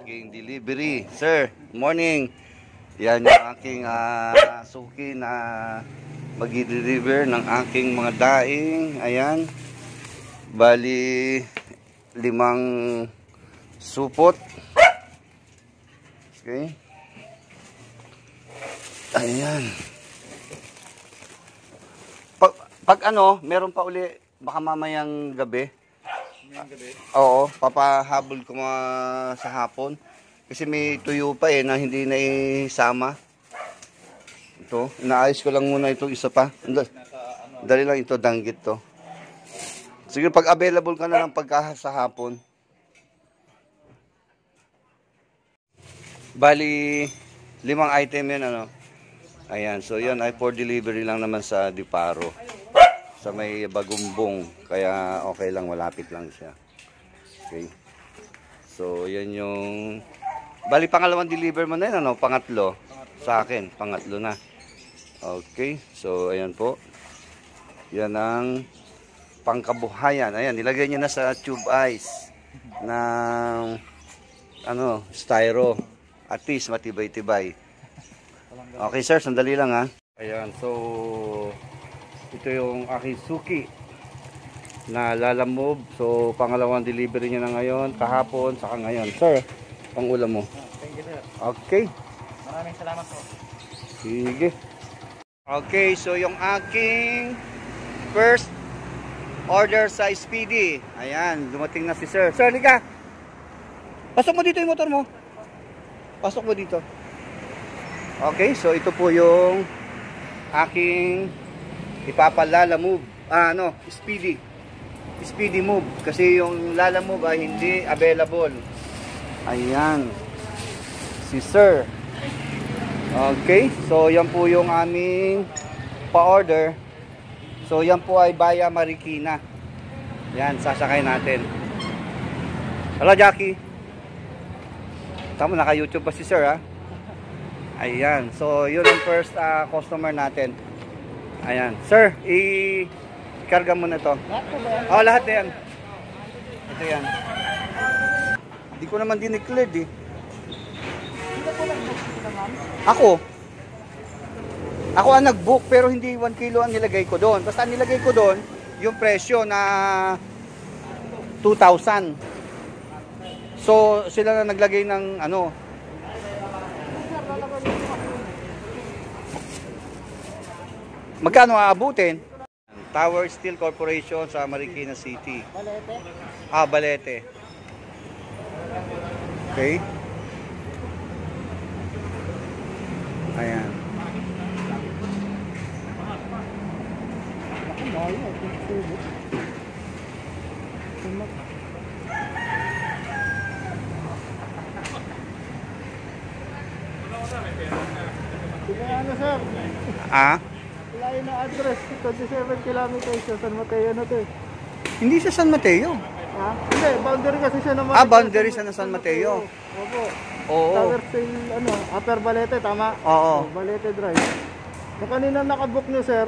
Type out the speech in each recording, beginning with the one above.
aking delivery. Sir, morning. Yan yung aking suki na mag-deliver ng aking mga daing. Ayan. Bali, 5 supot. Okay. Ayan. Pag ano, meron pa uli, baka mamayang gabi. Oo, papahabol ko sa hapon. Kasi may tuyo pa na hindi na isama. Ito, inaayos ko lang muna itong isa pa. Dali lang ito, danggit to. Sige, pag available ka na lang pagka sa hapon. Bali, 5 item yan, ano. Ayan, so yan ay for delivery lang naman sa Diparo. Sa may Bagumbong, kaya okay lang, malapit lang siya. Okay. So, yan yung bali pangalawang deliver mo na yun, ano? Pangatlo. Sa akin, pangatlo na. Okay. So, ayan po. Yan ang pangkabuhayan. Ayan, nilagay niya na sa tube ice ng ano, styro. At least matibay-tibay. Okay, sir, sandali lang, ha. Ayan, so ito yung aking suki na lalamove. So, pangalawang delivery niya na ngayon, kahapon, saka ngayon. Sir, pang ulam mo. Thank you, sir. Okay. Maraming salamat po. Sige. Okay, so yung aking first order sa Speedy. Ayan, dumating na si sir. Sir, lika. Pasok mo dito yung motor mo. Pasok mo dito. Okay, so ito po yung aking ipapalala move. Speedy. Speedy move. Kasi yung lala move ay hindi available. Ayan. Si sir. Okay. So yan po yung aming pa-order. So yan po ay Via Marikina. Yan, sasakay natin. Hello, Jackie. Tama, naka-YouTube pa si sir, ha? Ayan. So yun ang first customer natin. Ayan. Sir, i-karga mo na to. Lahat po ba yan? Oh, lahat yan. Ito yan. Hindi ko naman dineclared eh. Hindi po nag-book dito, ma'am? Ako ang nag-book pero hindi 1 kilo ang nilagay ko doon. Basta ang nilagay ko doon, yung presyo na 2,000. So, sila na naglagay ng ano. Magkano aabutin? Tower Steel Corporation sa Marikina City. Balete? Balete. Okay. Ayan. Ano, sir? Layo na address, 27 kilometers sa San Mateo na to eh. Hindi sa San Mateo. Ha? Hindi, boundary kasi siya naman. Boundary siya ng San Mateo. Opo. Oo. Tower Steel, Upper Balete, tama? Oo. Balete Drive. Kung kanina nakabook nyo, sir,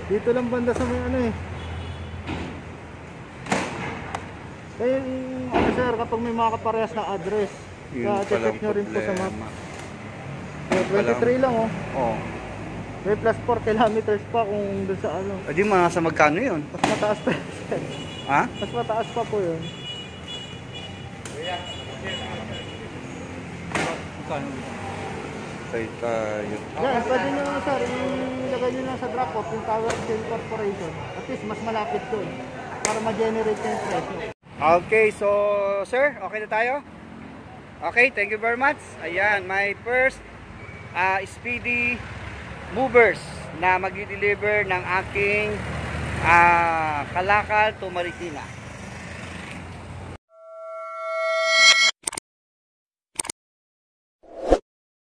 dito lang banda sa may Kaya sir, kapag may mga kaparehas na address, check nyo rin po sa map. 23 lang, oh. Oo. May plus 4 kilometers pa kung doon sa Di sa magkano yun? Mas mataas pa yun. Ha? Mas mataas pa po yun. Kaya tayo. Yeah, pwede nyo sir, ilagay nyo lang sa drop-off yung Tower Steel Corporation. At least mas malapit doon para ma-generate yung presyo. Okay, so sir, okay na tayo? Okay, thank you very much. Ayan, my first Speedy movers na mag-deliver ng aking Kalakal to Marikina.